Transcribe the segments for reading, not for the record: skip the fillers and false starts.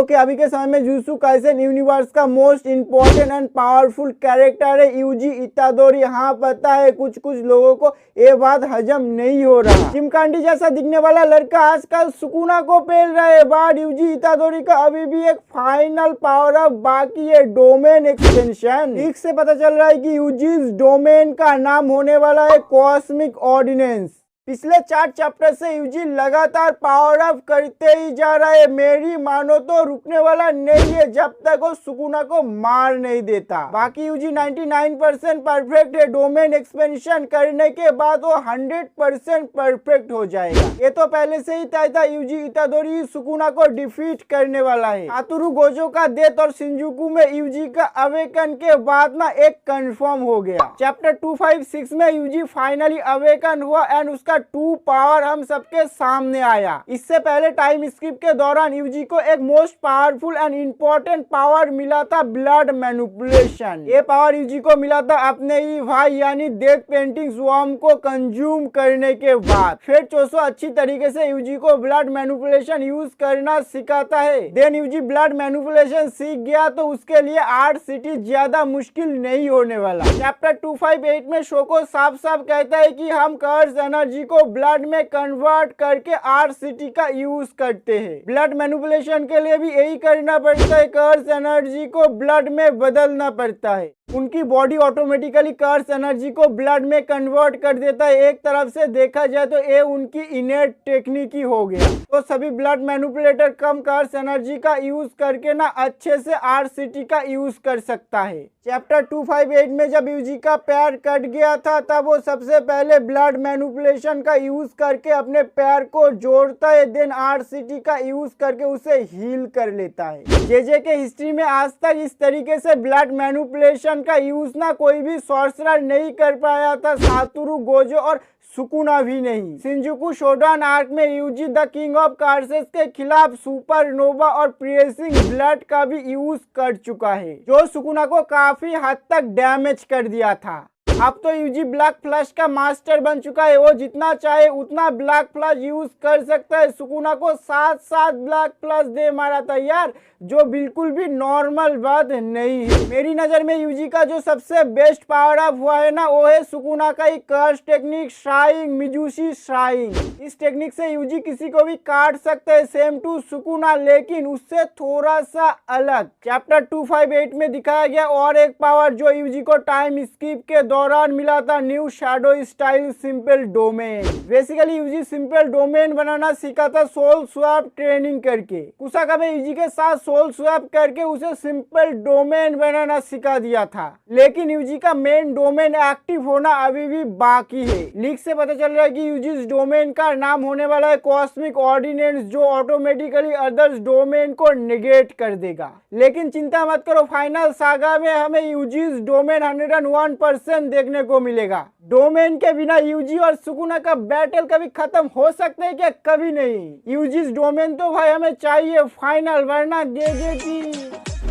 Okay, अभी के समय में जुजुत्सु काइसेन यूनिवर्स का most important and powerful character है यूजी इतादोरी। हाँ पता है कुछ लोगों को ये बात हजम नहीं हो रहा। चिमकांडी जैसा दिखने वाला लड़का आजकल सुकुना को पेल रहा है, बट यूजी इतादोरी का अभी भी एक फाइनल पावर अप बाकी है, डोमेन एक्सटेंशन। ठीक से पता चल रहा है कि यूजीज डोमेन का नाम होने वाला है कॉस्मिक ऑर्डिनेंस। पिछले 4 चैप्टर से यूजी लगातार पावर अप करते ही जा रहा है। मेरी मानो तो रुकने वाला नहीं है जब तक वो सुकुना को मार नहीं देता। बाकी यूजी 99% परफेक्ट है, डोमेन एक्सपेंशन करने के बाद वो 100% परफेक्ट हो जाएगा। ये तो पहले से ही तय था, यूजी इतादोरी सुकुना को डिफीट करने वाला है। सातोरू गोजो का डेथ और शिंजुकू में यूजी का अवेकन के बाद ना एक कंफर्म हो गया। चैप्टर 256 में यूजी फाइनली अवेकन हुआ एंड उसका 2 पावर हम सबके सामने आया। इससे पहले टाइम स्किप के दौरान यूजी को एक most powerful and important power मिला था, ब्लड मैनिपुलेशन। ये पावर यूजी को मिला था अपने ही भाई यानी डेथ पेंटिंग स्वॉर्म को कंज्यूम करने के बाद। फिर चोसो अच्छी तरीके से यूजी को ब्लड मैनिपुलेशन यूज करना सिखाता है। देन यूजी ब्लड मैनिपुलेशन सीख गया तो उसके लिए आर्ट सिटी ज्यादा मुश्किल नहीं होने वाला। चैप्टर 258 में शोको साफ साफ कहता है कि हम कर्स एनर्जी को ब्लड में कन्वर्ट करके आर्ट सिटी का यूज करते हैं। ब्लड मैनिपुलेशन के लिए भी यही करना पड़ता है, कर्स एनर्जी को ब्लड में बदलना पड़ता है। उनकी बॉडी ऑटोमेटिकली कर्स एनर्जी को ब्लड में कन्वर्ट कर देता है। एक तरफ से देखा जाए तो ये उनकी इनेट टेक्निक ही हो गया। तो सभी ब्लड मैनिपुलेटर कम कर्स एनर्जी का यूज करके ना अच्छे से आर्ट सिटी का यूज कर सकता है। चैप्टर 258 में जब यूजी का पैर कट गया था तब वो सबसे पहले ब्लड मैनिपुलेशन का यूज करके अपने पैर को जोड़ता है, देन आर्ट सिटी का यूज करके उसे हील कर लेता है। जेजे के हिस्ट्री में आज तक इस तरीके से ब्लड मैनिपुलेशन का यूज ना कोई भी सॉर्सरर नहीं कर पाया था, सातोरू गोजो और सुकुना भी नहीं। शिंजुकू शोडान आर्क में यूजी द किंग ऑफ कार्सेस के खिलाफ सुपरनोवा और प्रियसिंग ब्लड का भी यूज कर चुका है, जो सुकुना को काफी हद तक डैमेज कर दिया था। अब तो यूजी ब्लैक फ्लैश का मास्टर बन चुका है, वो जितना चाहे उतना ब्लैक फ्लैश यूज कर सकता है। सुकुना को 7 ब्लैक फ्लैश दे मारा था यार, जो बिल्कुल भी नॉर्मल बात नहीं है। मेरी नजर में यूजी का जो सबसे बेस्ट पावर अप हुआ है ना, वो है सुकुना का ही कर्स टेक्निक श्राइंग मिजुशी श्राइंग। इस टेक्निक से यूजी किसी को भी काट सकता है, सेम टू सुकुना, लेकिन उससे थोड़ा सा अलग। चैप्टर 258 में दिखाया गया और एक पावर जो यूजी को टाइम स्किप के दौरान मिला था, new shadow style simple domain. Basically यूजी सिंपल डोमेन बनाना सीखा था सोल स्वैप ट्रेनिंग करके। कुसाका में यूजी के साथ सोल स्वैप करके उसे सिंपल डोमेन बनाना सिखा दिया था, लेकिन यूजी का मेन डोमेन एक्टिव होना अभी भी बाकी है। लीक से पता चल रहा है कि यूजी डोमेन का नाम होने वाला है कॉस्मिक ऑर्डिनेंस, जो ऑटोमेटिकली अदर्स डोमेन को नेगेट कर देगा। लेकिन चिंता मत करो, फाइनल सागा में हमें यूजी डोमेन 101% देखने को मिलेगा। डोमेन के बिना यूजी और सुकुना का बैटल कभी खत्म हो सकता है क्या? कभी नहीं। यूजी डोमेन तो भाई हमें चाहिए फाइनल, वरना गेगे की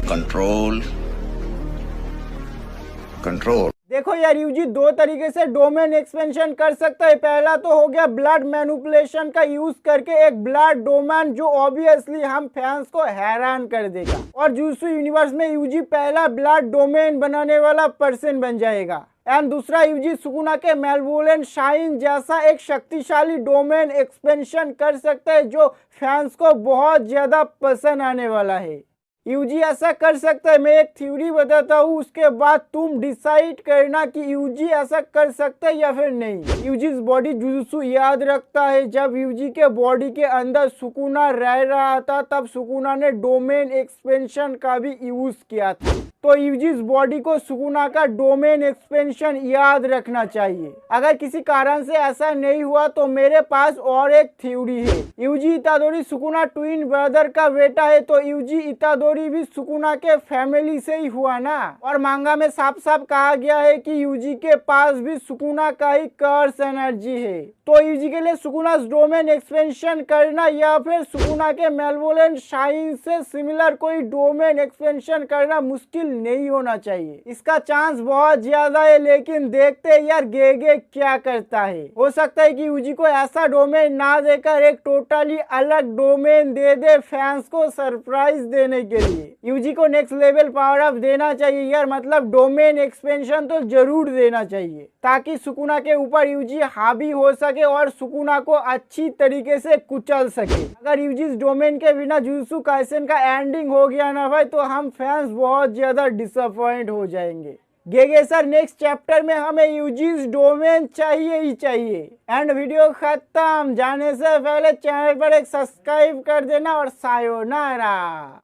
कंट्रोल। देखो यार, यूजी 2 तरीके से डोमेन एक्सपेंशन कर सकता है। पहला तो हो गया ब्लड मैनिपुलेशन का यूज करके एक ब्लड डोमेन, जो ऑब्वियसली हम फैंस को हैरान कर देगा, और जुजुत्सु यूनिवर्स में यूजी पहला ब्लड डोमेन बनाने वाला पर्सन बन जाएगा। एंड दूसरा, यूजी सुकुना के मैलेवोलेंट शाइन जैसा एक शक्तिशाली डोमेन एक्सपेंशन कर सकता है, जो फैंस को बहुत ज्यादा पसंद आने वाला है। यूजी ऐसा कर सकता है। मैं एक थ्योरी बताता हूँ, उसके बाद तुम डिसाइड करना कि यूजी ऐसा कर सकता है या फिर नहीं। यूजी बॉडी जुजुत्सु याद रखता है। जब यूजी के बॉडी के अंदर सुकुना रह रहा था तब सुकुना ने डोमेन एक्सपेंशन का भी यूज किया था, तो यूजी बॉडी को सुकुना का डोमेन एक्सपेंशन याद रखना चाहिए। अगर किसी कारण से ऐसा नहीं हुआ तो मेरे पास और एक थ्योरी है। Yuji Itadori Sukuna twin brother का बेटा है, तो यूजी इतादोरी स्टोरी भी सुकुना के फैमिली से ही हुआ ना। और मांगा में साफ साफ कहा गया है कि यूजी के पास भी सुकुना का ही कर्स एनर्जी है। तो यूजी के लिए सुकुना डोमेन एक्सपेंशन करना या फिर सुकुना के मेलवोलेंट शाइन से सिमिलर कोई डोमेन एक्सपेंशन करना मुश्किल नहीं होना चाहिए। इसका चांस बहुत ज्यादा है, लेकिन देखते हैं यार गेगे क्या करता है। हो सकता है कि यूजी को ऐसा डोमेन ना देकर एक टोटली अलग डोमेन दे दे फैंस को सरप्राइज देने के लिए। यूजी को नेक्स्ट लेवल पावर अप देना चाहिए यार, मतलब डोमेन एक्सपेंशन तो जरूर देना चाहिए ताकि सुकुना के ऊपर यूजी हावी हो सके और सुकुना को अच्छी तरीके से कुचल सके। अगर यूजी डोमेन के बिना जुजुत्सु काइसेन का एंडिंग हो गया ना भाई, तो हम फैंस बहुत ज्यादा डिसअपॉइंट हो जाएंगे। गेगे सर नेक्स्ट चैप्टर में हमें यूजीज डोमेन चाहिए ही चाहिए। एंड वीडियो खत्म। जाने से पहले चैनल पर एक सब्सक्राइब कर देना और सायोनारा।